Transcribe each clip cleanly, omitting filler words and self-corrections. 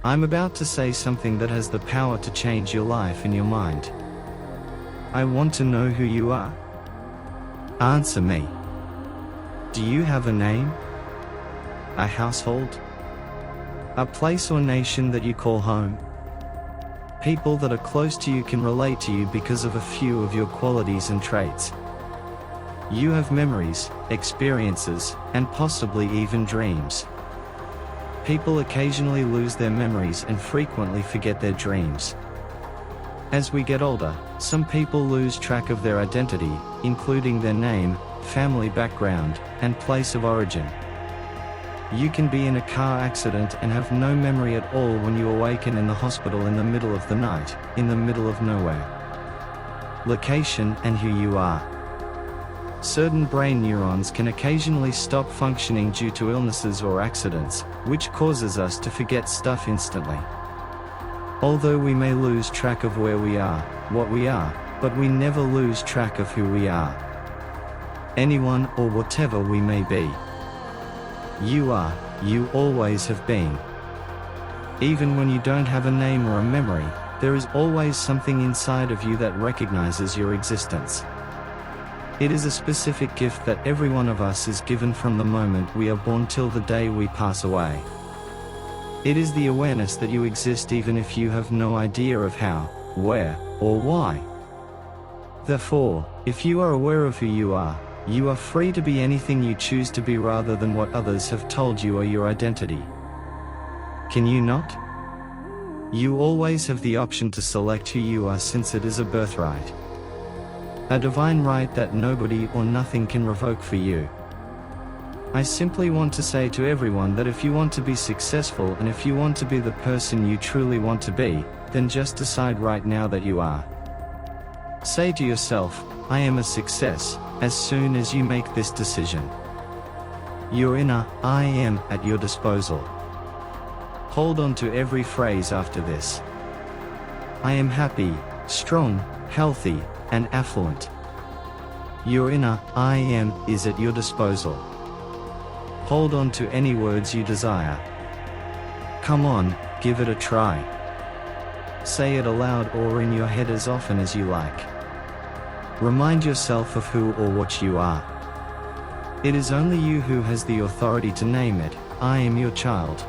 I'm about to say something that has the power to change your life and your mind. I want to know who you are. Answer me. Do you have a name? A household? A place or nation that you call home? People that are close to you can relate to you because of a few of your qualities and traits. You have memories, experiences, and possibly even dreams. People occasionally lose their memories and frequently forget their dreams. As we get older, some people lose track of their identity, including their name, family background, and place of origin. You can be in a car accident and have no memory at all when you awaken in the hospital in the middle of the night, in the middle of nowhere. Location and who you are. Certain brain neurons can occasionally stop functioning due to illnesses or accidents, which causes us to forget stuff instantly. Although we may lose track of where we are, what we are, but we never lose track of who we are. Anyone or whatever we may be. You are, you always have been. Even when you don't have a name or a memory, there is always something inside of you that recognizes your existence. It is a specific gift that every one of us is given from the moment we are born till the day we pass away. It is the awareness that you exist even if you have no idea of how, where, or why. Therefore, if you are aware of who you are free to be anything you choose to be rather than what others have told you are your identity. Can you not? You always have the option to select who you are since it is a birthright. A divine right that nobody or nothing can revoke for you. I simply want to say to everyone that if you want to be successful and if you want to be the person you truly want to be, then just decide right now that you are. Say to yourself, I am a success, as soon as you make this decision. Your inner I am at your disposal. Hold on to every phrase after this. I am happy, strong, healthy, and affluent. Your inner I am is at your disposal. Hold on to any words you desire. Come on, give it a try. Say it aloud or in your head as often as you like. Remind yourself of who or what you are. It is only you who has the authority to name it. I am your child.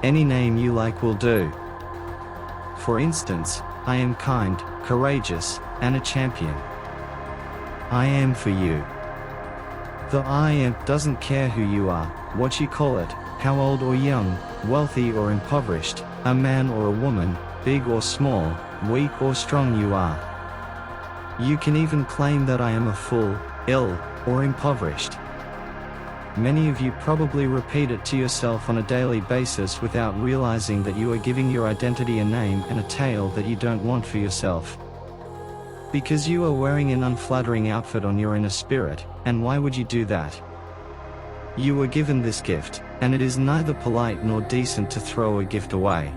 Any name you like will do. For instance, I am kind, courageous, and a champion. I am for you. The I am doesn't care who you are, what you call it, how old or young, wealthy or impoverished, a man or a woman, big or small, weak or strong you are. You can even claim that I am a fool, ill, or impoverished. Many of you probably repeat it to yourself on a daily basis without realizing that you are giving your identity a name and a tale that you don't want for yourself. Because you are wearing an unflattering outfit on your inner spirit, and why would you do that? You were given this gift, and it is neither polite nor decent to throw a gift away.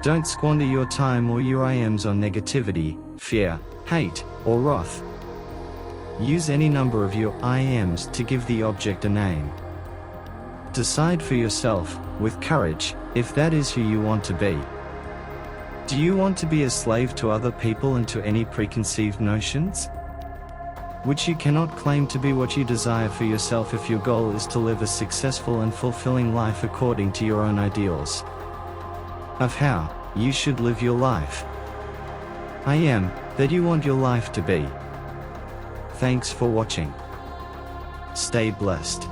Don't squander your time or your I ams on negativity, fear, hate, or wrath. Use any number of your I ams to give the object a name. Decide for yourself, with courage, if that is who you want to be. Do you want to be a slave to other people and to any preconceived notions? Which you cannot claim to be what you desire for yourself if your goal is to live a successful and fulfilling life according to your own ideals of how you should live your life. I am that you want your life to be. Thanks for watching. Stay blessed.